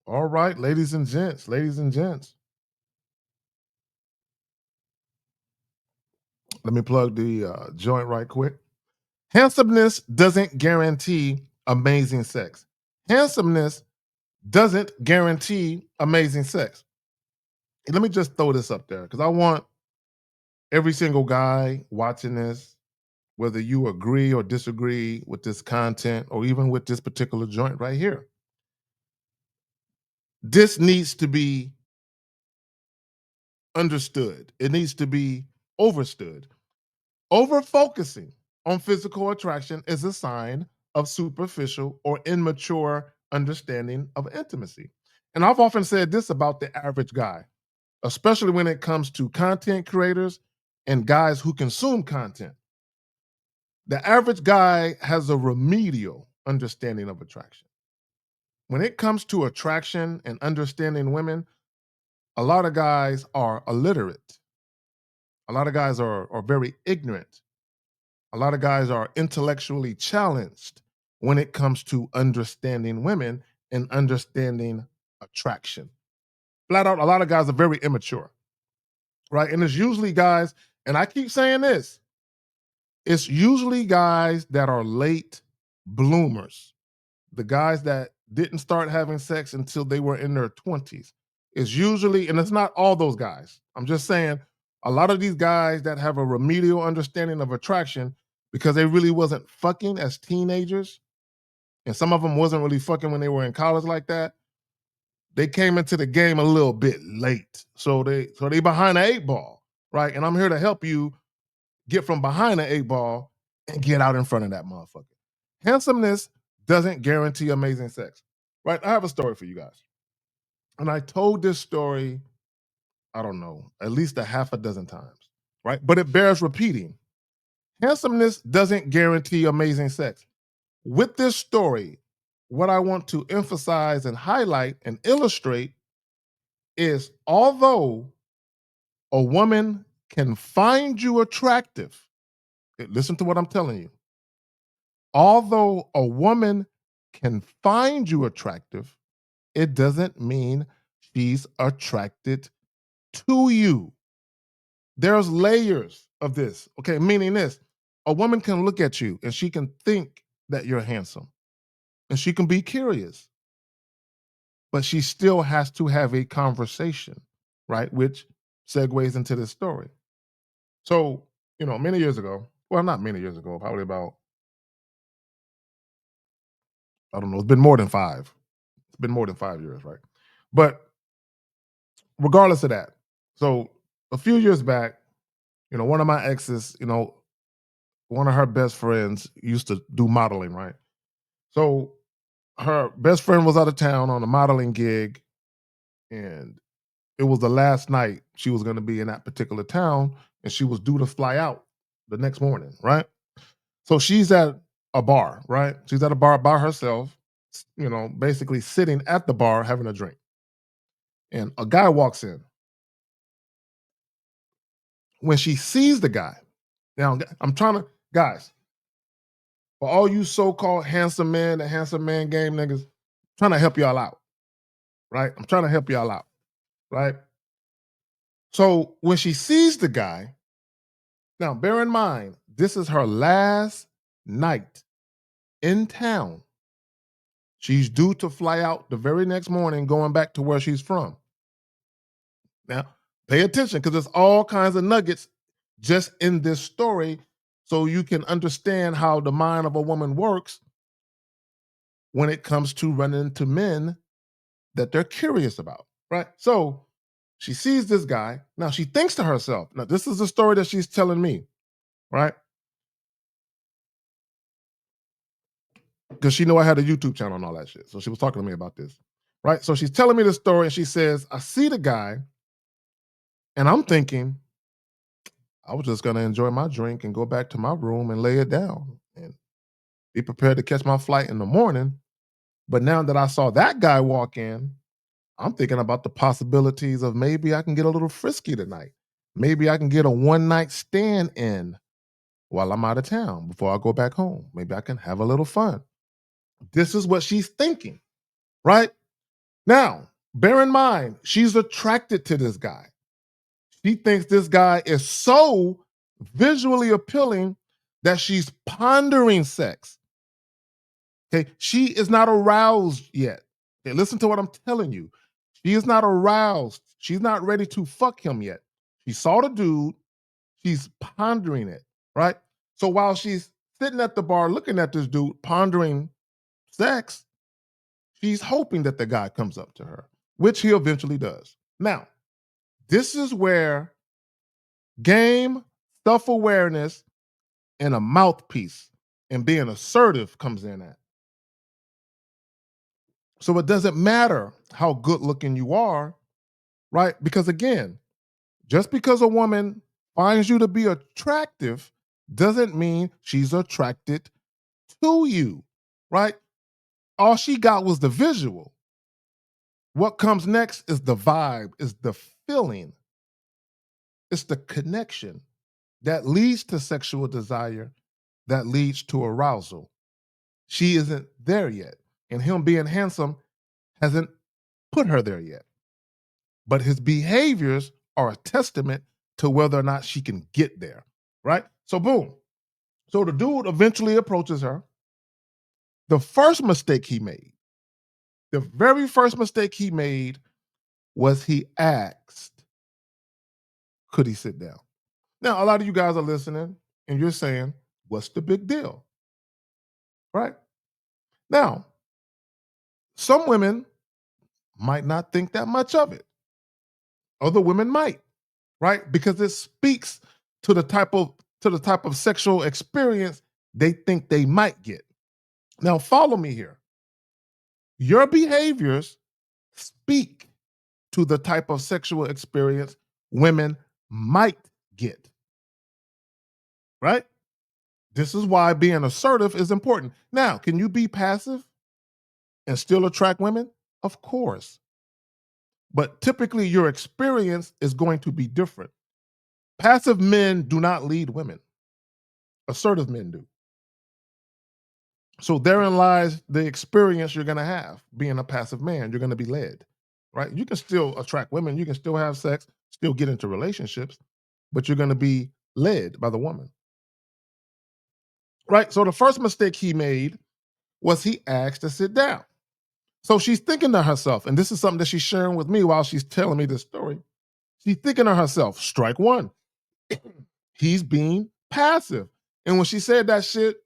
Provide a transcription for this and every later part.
All right, ladies and gents, let me plug the joint right quick. Handsomeness doesn't guarantee amazing sex. Handsomeness doesn't guarantee amazing sex. And let me just throw this up there because I want every single guy watching this, whether you agree or disagree with this content or even with this particular joint right here, this needs to be understood. It needs to be overstood. Over focusing on physical attraction is a sign of superficial or immature understanding of intimacy. And I've often said this about the average guy, especially when it comes to content creators and guys who consume content. The average guy has a remedial understanding of attraction. When it comes to attraction and understanding women, a lot of guys are illiterate. A lot of guys are very ignorant. A lot of guys are intellectually challenged when it comes to understanding women and understanding attraction. Flat out, a lot of guys are very immature, right? And it's usually guys, and I keep saying this, it's usually guys that are late bloomers, the guys that didn't start having sex until they were in their 20s. It's usually, and it's not all those guys. I'm just saying a lot of these guys that have a remedial understanding of attraction because they really wasn't fucking as teenagers, and some of them wasn't really fucking when they were in college like that. They came into the game a little bit late. So they behind the eight ball, right? And I'm here to help you get from behind the eight ball and get out in front of that motherfucker. Handsomeness doesn't guarantee amazing sex, right? I have a story for you guys. And I told this story, I don't know, at least a half a dozen times, right? But it bears repeating. Handsomeness doesn't guarantee amazing sex. With this story, what I want to emphasize and highlight and illustrate is although a woman can find you attractive, listen to what I'm telling you. Although a woman can find you attractive, it doesn't mean she's attracted to you. There's layers of this. Okay, meaning this. A woman can look at you and she can think that you're handsome and she can be curious, but she still has to have a conversation, right? Which segues into this story. So, many years ago, well, not many years ago, probably about, I don't know, it's been more than five. It's been more than 5 years, right? But regardless of that, so a few years back, one of my exes, one of her best friends used to do modeling, right? So her best friend was out of town on a modeling gig, and it was the last night she was going to be in that particular town, and she was due to fly out the next morning, right? So she's at a bar, right? She's at a bar by herself, basically sitting at the bar having a drink. And a guy walks in. When she sees the guy, now I'm trying to, guys, for all you so-called handsome men, the handsome man game niggas, trying to help y'all out, right? I'm trying to help y'all out, right? So when she sees the guy, now bear in mind, this is her last night in town. She's due to fly out the very next morning, going back to where she's from. Now, pay attention because there's all kinds of nuggets just in this story so you can understand how the mind of a woman works when it comes to running into men that they're curious about, right? So she sees this guy. Now she thinks to herself, now this is the story that she's telling me, right? Because she know I had a YouTube channel and all that shit. So she was talking to me about this, right? So she's telling me the story and she says, I see the guy and I'm thinking, I was just gonna enjoy my drink and go back to my room and lay it down and be prepared to catch my flight in the morning. But now that I saw that guy walk in, I'm thinking about the possibilities of maybe I can get a little frisky tonight. Maybe I can get a one night stand in while I'm out of town before I go back home. Maybe I can have a little fun. This is what she's thinking, right? Now, bear in mind, she's attracted to this guy. She thinks this guy is so visually appealing that she's pondering sex. Okay, she is not aroused yet. Okay, listen to what I'm telling you. She is not aroused. She's not ready to fuck him yet. She saw the dude. She's pondering it, right? So while she's sitting at the bar looking at this dude pondering sex, she's hoping that the guy comes up to her, which he eventually does. Now, this is where game, self awareness, and a mouthpiece and being assertive comes in at. So it doesn't matter how good looking you are, right? Because again, just because a woman finds you to be attractive doesn't mean she's attracted to you, right? All she got was the visual. What comes next is the vibe, is the feeling, it's the connection that leads to sexual desire, that leads to arousal. She isn't there yet. And him being handsome hasn't put her there yet. But his behaviors are a testament to whether or not she can get there, right? So, boom. So the dude eventually approaches her. The first mistake he made, the very first mistake he made was he asked, could he sit down? Now, a lot of you guys are listening and you're saying, what's the big deal? Right? Now, some women might not think that much of it. Other women might, right? Because it speaks to the type of sexual experience they think they might get. Now, follow me here. Your behaviors speak to the type of sexual experience women might get, right? This is why being assertive is important. Now, can you be passive and still attract women? Of course. But typically, your experience is going to be different. Passive men do not lead women, assertive men do. So therein lies the experience you're going to have being a passive man. You're going to be led, right? You can still attract women, you can still have sex, still get into relationships, but you're going to be led by the woman, right? So the first mistake he made was he asked to sit down. So she's thinking to herself, and this is something that she's sharing with me while she's telling me this story. She's thinking to herself, strike one, he's being passive. And when she said that shit,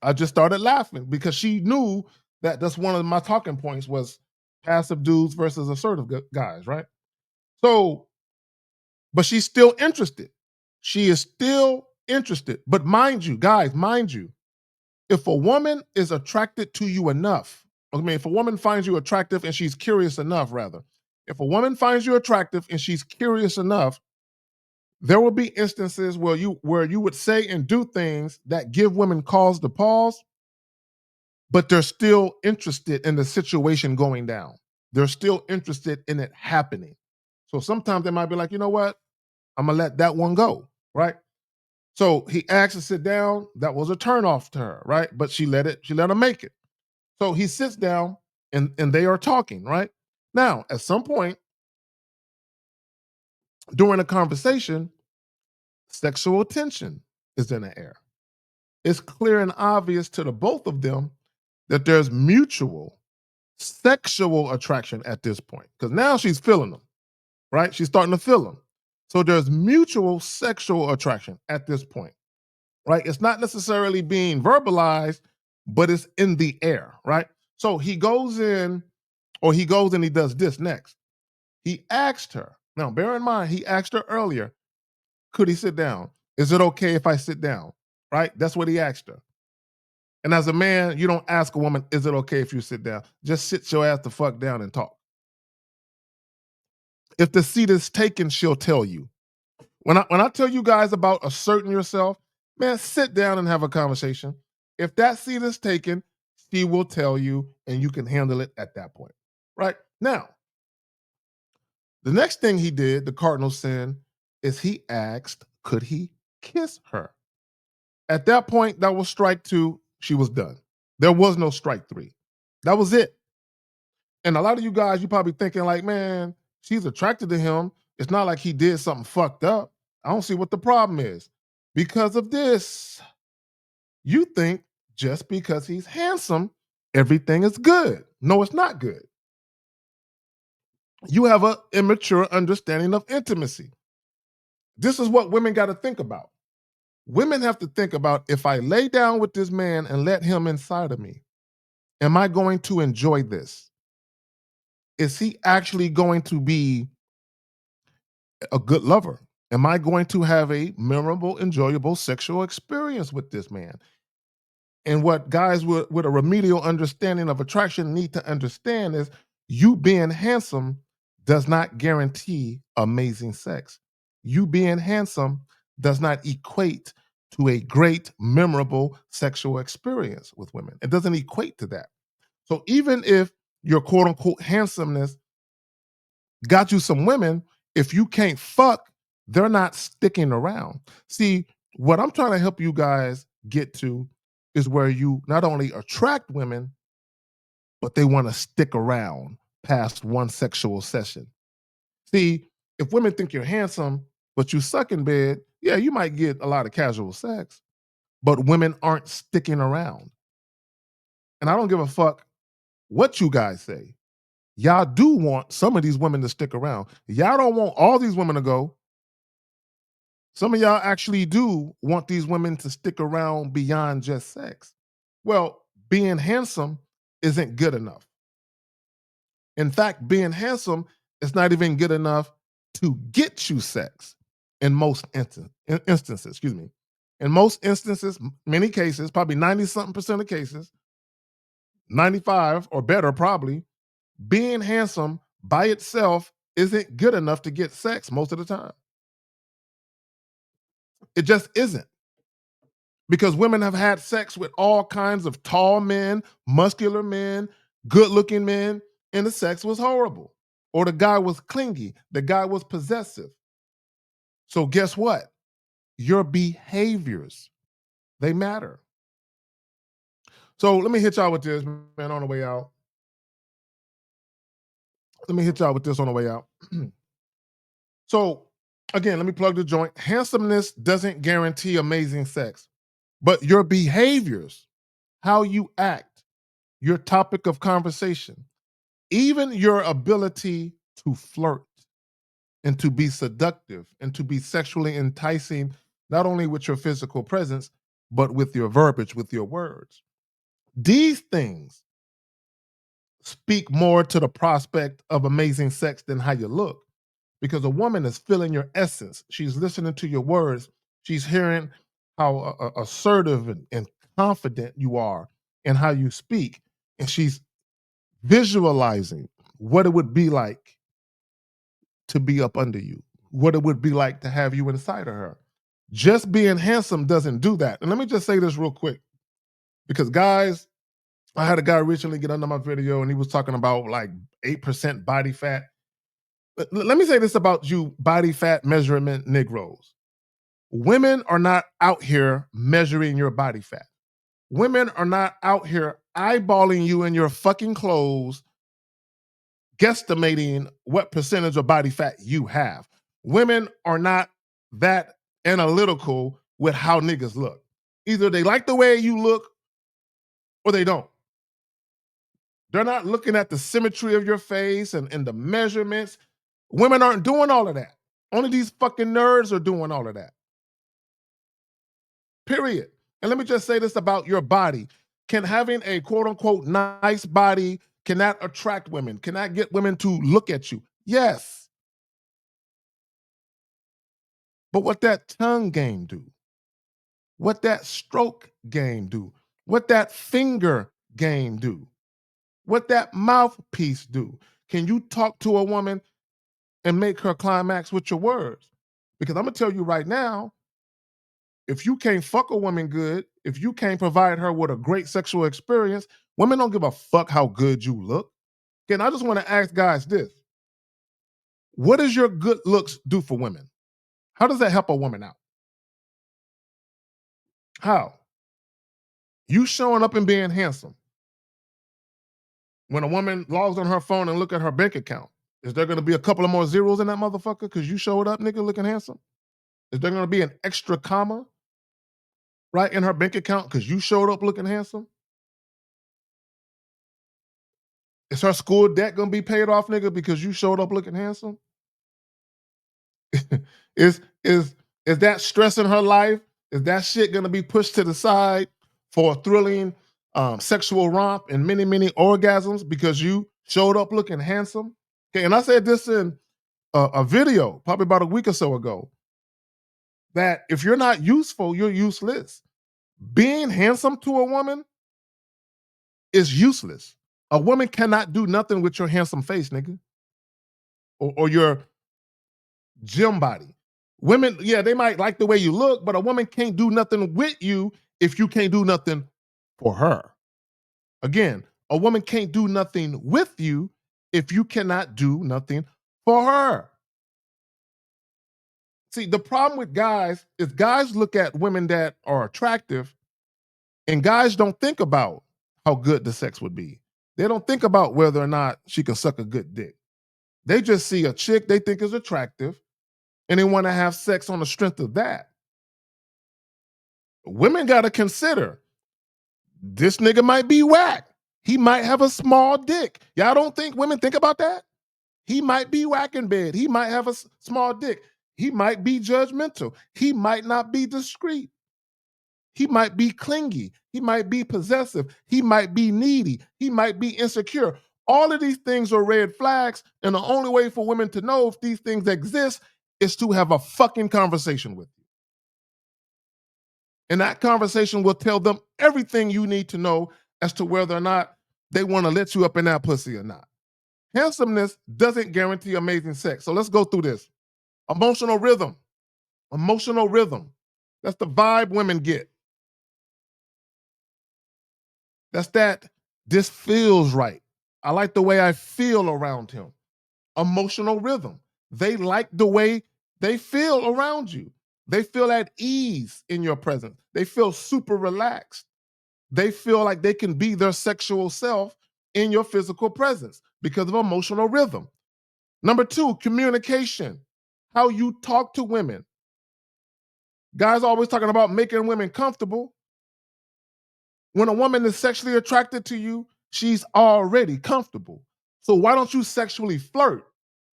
I just started laughing because she knew that that's one of my talking points was passive dudes versus assertive guys, right? So, but she's still interested. She is still interested. But mind you, guys, mind you, if a woman is attracted to you enough, I mean, if a woman finds you attractive and she's curious enough, rather, if a woman finds you attractive and she's curious enough, there will be instances where you would say and do things that give women cause to pause, but they're still interested in the situation going down. They're still interested in it happening. So sometimes they might be like, you know what? I'm gonna let that one go, right? So he asked to sit down. That was a turnoff to her, right? But she let him make it. So he sits down and they are talking, right? Now, at some point during a conversation, sexual tension is in the air. It's clear and obvious to the both of them that there's mutual sexual attraction at this point. Because now she's feeling them, right? She's starting to feel them. So there's mutual sexual attraction at this point, right? It's not necessarily being verbalized, but it's in the air, right? So he goes in, or he goes and he does this next. He asked her, now bear in mind, he asked her earlier, could he sit down? Is it okay if I sit down? Right? That's what he asked her. And as a man, you don't ask a woman, is it okay if you sit down? Just sit your ass the fuck down and talk. If the seat is taken, she'll tell you. When I tell you guys about asserting yourself, man, sit down and have a conversation. If that seat is taken, she will tell you and you can handle it at that point. Right? Now, the next thing he did, the cardinal sin, is he asked, could he kiss her? At that point, that was strike two. She was done. There was no strike three. That was it. And a lot of you guys, you probably thinking like, man, she's attracted to him. It's not like he did something fucked up. I don't see what the problem is. Because of this, you think just because he's handsome, everything is good. No, it's not good. You have an immature understanding of intimacy. This is what women got to think about. Women have to think about, if I lay down with this man and let him inside of me, am I going to enjoy this? Is he actually going to be a good lover? Am I going to have a memorable, enjoyable sexual experience with this man? And what guys with a remedial understanding of attraction need to understand is, you being handsome does not guarantee amazing sex. You being handsome does not equate to a great, memorable sexual experience with women. It doesn't equate to that. So even if your quote unquote handsomeness got you some women, if you can't fuck, they're not sticking around. See, what I'm trying to help you guys get to is where you not only attract women, but they want to stick around past one sexual session. See, if women think you're handsome, but you suck in bed, yeah, you might get a lot of casual sex, but women aren't sticking around. And I don't give a fuck what you guys say. Y'all do want some of these women to stick around. Y'all don't want all these women to go. Some of y'all actually do want these women to stick around beyond just sex. Well, being handsome isn't good enough. In fact, being handsome is not even good enough to get you sex in most instances, excuse me. In most instances, many cases, probably 90 something percent of cases, 95 or better probably, being handsome by itself isn't good enough to get sex most of the time. It just isn't. Because women have had sex with all kinds of tall men, muscular men, good looking men, and the sex was horrible. Or the guy was clingy, the guy was possessive. So, guess what? Your behaviors, they matter. So, let me hit y'all with this, man, on the way out. Let me hit y'all with this on the way out. So, again, let me plug the joint. Handsomeness doesn't guarantee amazing sex, but your behaviors, how you act, your topic of conversation, even your ability to flirt and to be seductive and to be sexually enticing, not only with your physical presence, but with your verbiage, with your words. These things speak more to the prospect of amazing sex than how you look, because a woman is feeling your essence. She's listening to your words. She's hearing how assertive and confident you are and how you speak. And she's visualizing what it would be like to be up under you, what it would be like to have you inside of her. Just being handsome doesn't do that. And let me just say this real quick, because guys, I had a guy recently get under my video and he was talking about like 8% body fat. Let me say this about you body fat measurement Negroes. Women are not out here measuring your body fat. Women are not out here eyeballing you in your fucking clothes, guesstimating what percentage of body fat you have. Women are not that analytical with how niggas look. Either they like the way you look or they don't. They're not looking at the symmetry of your face and the measurements. Women aren't doing all of that. Only these fucking nerds are doing all of that. Period. And let me just say this about your body. Can having a quote unquote nice body, can that attract women? Can that get women to look at you? Yes. But what that tongue game do? What that stroke game do? What that finger game do? What that mouthpiece do? Can you talk to a woman and make her climax with your words? Because I'm gonna tell you right now, if you can't fuck a woman good, if you can't provide her with a great sexual experience, women don't give a fuck how good you look. Again, I just want to ask guys this. What does your good looks do for women? How does that help a woman out? How? You showing up and being handsome. When a woman logs on her phone and look at her bank account, is there gonna be a couple of more zeros in that motherfucker because you showed up, nigga, looking handsome? Is there gonna be an extra comma, right, in her bank account because you showed up looking handsome? Is her school debt gonna be paid off, nigga, because you showed up looking handsome? is is is that stress in her life? Is that shit gonna be pushed to the side for a thrilling sexual romp and many, many orgasms because you showed up looking handsome? Okay, and I said this in a video probably about a week or so ago that if you're not useful, you're useless. Being handsome to a woman is useless. A woman cannot do nothing with your handsome face, nigga, or your gym body. Women, yeah, they might like the way you look, but a woman can't do nothing with you if you can't do nothing for her. Again, a woman can't do nothing with you if you cannot do nothing for her. See, the problem with guys is guys look at women that are attractive and guys don't think about how good the sex would be. They don't think about whether or not she can suck a good dick. They just see a chick they think is attractive and they want to have sex on the strength of that. Women got to consider this nigga might be whack. He might have a small dick. Y'all don't think women think about that? He might be whack in bed. He might have a small dick. He might be judgmental. He might not be discreet. He might be clingy. He might be possessive. He might be needy. He might be insecure. All of these things are red flags. And the only way for women to know if these things exist is to have a fucking conversation with you. And that conversation will tell them everything you need to know as to whether or not they want to let you up in that pussy or not. Handsomeness doesn't guarantee amazing sex. So let's go through this. Emotional rhythm. Emotional rhythm. That's the vibe women get. That's that this feels right. I like the way I feel around him. Emotional rhythm. They like the way they feel around you. They feel at ease in your presence. They feel super relaxed. They feel like they can be their sexual self in your physical presence because of emotional rhythm. Number two, communication. How you talk to women. Guys always talking about making women comfortable. When a woman is sexually attracted to you, she's already comfortable. So why don't you sexually flirt?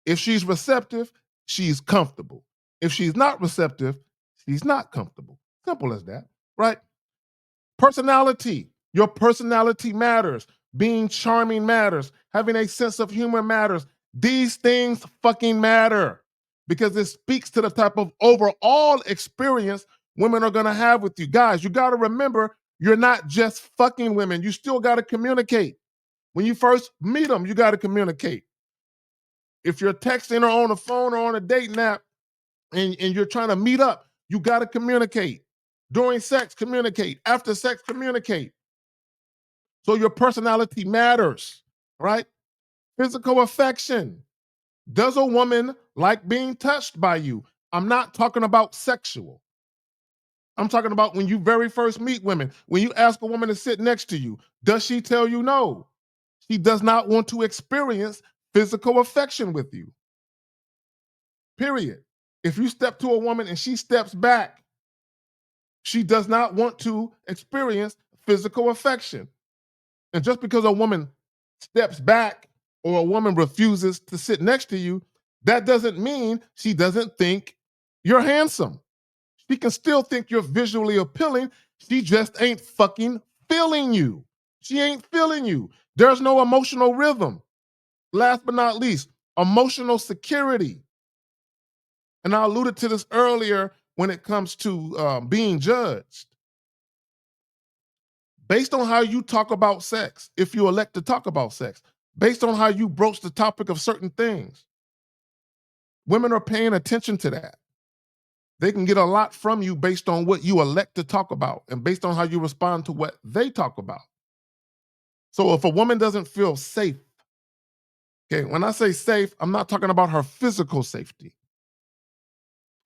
If she's receptive, she's comfortable. If she's not receptive, she's not comfortable. Simple as that, right? Personality. Your personality matters. Being charming matters. Having a sense of humor matters. These things fucking matter because it speaks to the type of overall experience women are gonna have with you. Guys, you gotta remember you're not just fucking women. You still gotta communicate. When you first meet them, you gotta communicate. If you're texting or on the phone or on a dating app and you're trying to meet up, you gotta communicate. During sex, communicate. After sex, communicate. So your personality matters, right? Physical affection. Does a woman like being touched by you? I'm not talking about sexual. I'm talking about when you very first meet women. When you ask a woman to sit next to you, does she tell you no? She does not want to experience physical affection with you. Period. If you step to a woman and she steps back, she does not want to experience physical affection. And just because a woman steps back or a woman refuses to sit next to you, that doesn't mean she doesn't think you're handsome. She can still think you're visually appealing. She just ain't fucking feeling you. She ain't feeling you. There's no emotional rhythm. Last but not least, emotional security. And I alluded to this earlier when it comes to being judged. Based on how you talk about sex, if you elect to talk about sex, based on how you broach the topic of certain things, women are paying attention to that. They can get a lot from you based on what you elect to talk about and based on how you respond to what they talk about. So if a woman doesn't feel safe, okay, when I say safe, I'm not talking about her physical safety.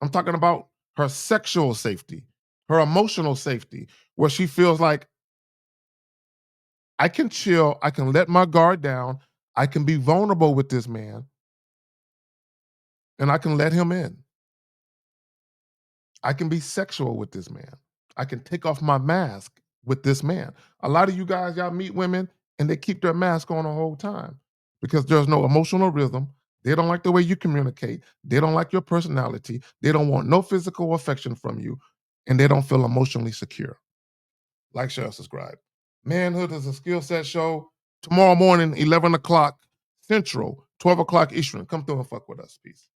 I'm talking about her sexual safety, her emotional safety, where she feels like I can chill, I can let my guard down, I can be vulnerable with this man, and I can let him in. I can be sexual with this man. I can take off my mask with this man. A lot of you guys, y'all meet women and they keep their mask on the whole time because there's no emotional rhythm. They don't like the way you communicate. They don't like your personality. They don't want no physical affection from you, and they don't feel emotionally secure. Like, share, subscribe. Manhood is a skill set show. Tomorrow morning, 11 o'clock Central, 12 o'clock Eastern. Come through and fuck with us. Peace.